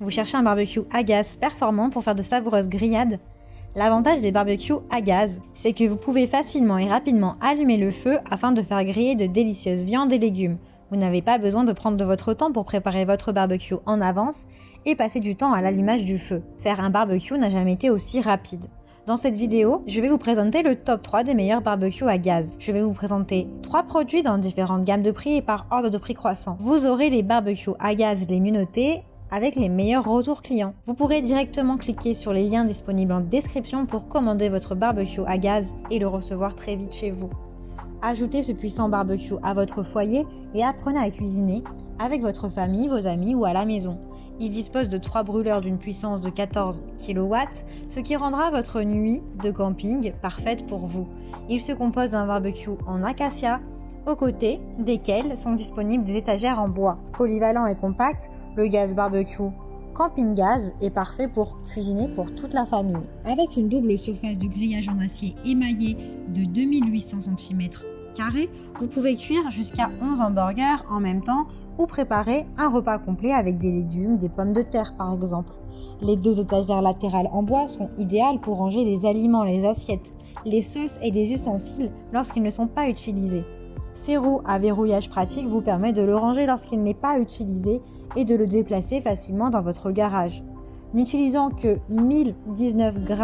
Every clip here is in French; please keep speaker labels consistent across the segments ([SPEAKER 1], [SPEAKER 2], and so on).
[SPEAKER 1] Vous cherchez un barbecue à gaz performant pour faire de savoureuses grillades? L'avantage des barbecues à gaz, c'est que vous pouvez facilement et rapidement allumer le feu afin de faire griller de délicieuses viandes et légumes. Vous n'avez pas besoin de prendre de votre temps pour préparer votre barbecue en avance et passer du temps à l'allumage du feu. Faire un barbecue n'a jamais été aussi rapide. Dans cette vidéo, je vais vous présenter le top 3 des meilleurs barbecues à gaz. Je vais vous présenter 3 produits dans différentes gammes de prix et par ordre de prix croissant. Vous aurez les barbecues à gaz les mieux notés avec les meilleurs retours clients. Vous pourrez directement cliquer sur les liens disponibles en description pour commander votre barbecue à gaz et le recevoir très vite chez vous. Ajoutez ce puissant barbecue à votre foyer et apprenez à cuisiner avec votre famille, vos amis ou à la maison. Il dispose de 3 brûleurs d'une puissance de 14 kW, ce qui rendra votre nuit de camping parfaite pour vous. Il se compose d'un barbecue en acacia, aux côtés desquels sont disponibles des étagères en bois. Polyvalent et compact, le gaz barbecue Camping Gaz est parfait pour cuisiner pour toute la famille. Avec une double surface de grillage en acier émaillé de 2800 cm², vous pouvez cuire jusqu'à 11 hamburgers en même temps ou préparer un repas complet avec des légumes, des pommes de terre par exemple. Les 2 étagères latérales en bois sont idéales pour ranger les aliments, les assiettes, les sauces et les ustensiles lorsqu'ils ne sont pas utilisés. Ces roues à verrouillage pratique vous permettent de le ranger lorsqu'il n'est pas utilisé et de le déplacer facilement dans votre garage. N'utilisant que 1019 g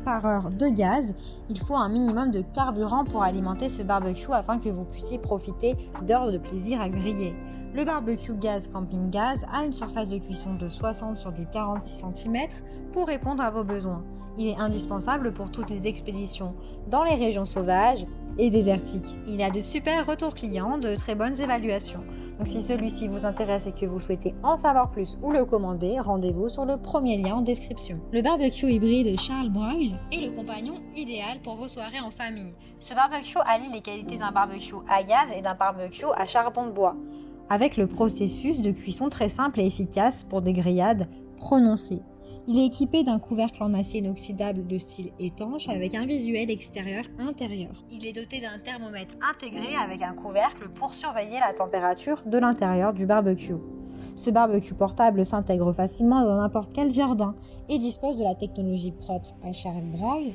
[SPEAKER 1] par heure de gaz, il faut un minimum de carburant pour alimenter ce barbecue afin que vous puissiez profiter d'heures de plaisir à griller. Le barbecue gaz Camping Gaz a une surface de cuisson de 60 sur du 46 cm pour répondre à vos besoins. Il est indispensable pour toutes les expéditions dans les régions sauvages et désertiques. Il a de super retours clients, de très bonnes évaluations. Donc si celui-ci vous intéresse et que vous souhaitez en savoir plus ou le commander, rendez-vous sur le premier lien en description. Le barbecue hybride Charles Broil est le compagnon idéal pour vos soirées en famille. Ce barbecue allie les qualités d'un barbecue à gaz et d'un barbecue à charbon de bois, avec le processus de cuisson très simple et efficace pour des grillades prononcées. Il est équipé d'un couvercle en acier inoxydable de style étanche avec un visuel extérieur-intérieur. Il est doté d'un thermomètre intégré avec un couvercle pour surveiller la température de l'intérieur du barbecue. Ce barbecue portable s'intègre facilement dans n'importe quel jardin et dispose de la technologie propre à Charles Broil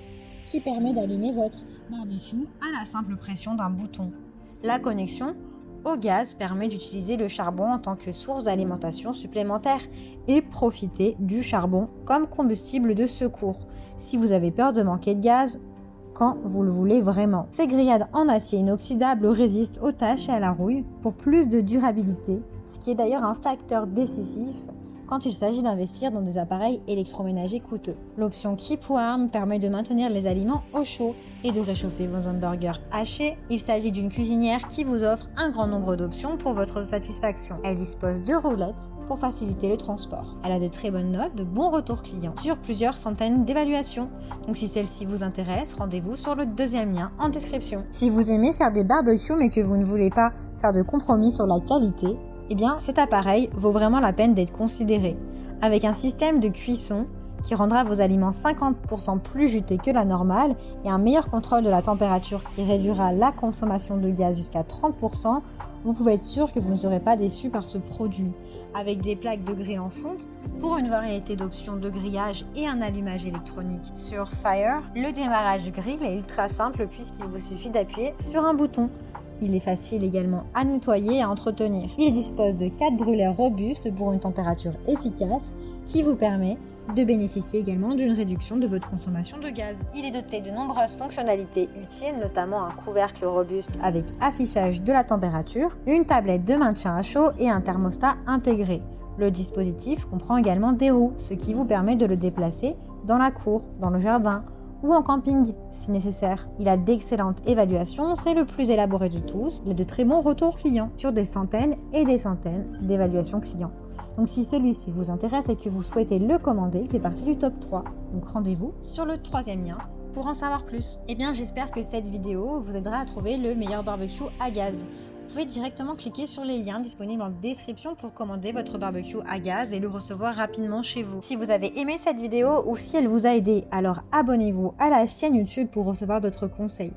[SPEAKER 1] qui permet d'allumer votre barbecue à la simple pression d'un bouton. La connexion au gaz permet d'utiliser le charbon en tant que source d'alimentation supplémentaire et profiter du charbon comme combustible de secours si vous avez peur de manquer de gaz quand vous le voulez vraiment. Ces grillades en acier inoxydable résistent aux taches et à la rouille pour plus de durabilité, ce qui est d'ailleurs un facteur décisif quand il s'agit d'investir dans des appareils électroménagers coûteux. L'option Keep Warm permet de maintenir les aliments au chaud et de réchauffer vos hamburgers hachés. Il s'agit d'une cuisinière qui vous offre un grand nombre d'options pour votre satisfaction. Elle dispose de roulettes pour faciliter le transport. Elle a de très bonnes notes, de bons retours clients sur plusieurs centaines d'évaluations. Donc si celle-ci vous intéresse, rendez-vous sur le deuxième lien en description. Si vous aimez faire des barbecues mais que vous ne voulez pas faire de compromis sur la qualité, eh bien cet appareil vaut vraiment la peine d'être considéré. Avec un système de cuisson qui rendra vos aliments 50% plus juteux que la normale et un meilleur contrôle de la température qui réduira la consommation de gaz jusqu'à 30%, vous pouvez être sûr que vous ne serez pas déçu par ce produit. Avec des plaques de grill en fonte pour une variété d'options de grillage et un allumage électronique sur Fire, le démarrage du grill est ultra simple puisqu'il vous suffit d'appuyer sur un bouton. Il est facile également à nettoyer et à entretenir. Il dispose de 4 brûleurs robustes pour une température efficace qui vous permet de bénéficier également d'une réduction de votre consommation de gaz. Il est doté de nombreuses fonctionnalités utiles, notamment un couvercle robuste avec affichage de la température, une tablette de maintien à chaud et un thermostat intégré. Le dispositif comprend également des roues, ce qui vous permet de le déplacer dans la cour, dans le jardin ou en camping si nécessaire. Il a d'excellentes évaluations, c'est le plus élaboré de tous. Il a de très bons retours clients sur des centaines et des centaines d'évaluations clients. Donc si celui-ci vous intéresse et que vous souhaitez le commander, il fait partie du top 3. Donc rendez-vous sur le troisième lien pour en savoir plus. Eh bien j'espère que cette vidéo vous aidera à trouver le meilleur barbecue à gaz. Vous pouvez directement cliquer sur les liens disponibles en description pour commander votre barbecue à gaz et le recevoir rapidement chez vous. Si vous avez aimé cette vidéo ou si elle vous a aidé, alors abonnez-vous à la chaîne YouTube pour recevoir d'autres conseils.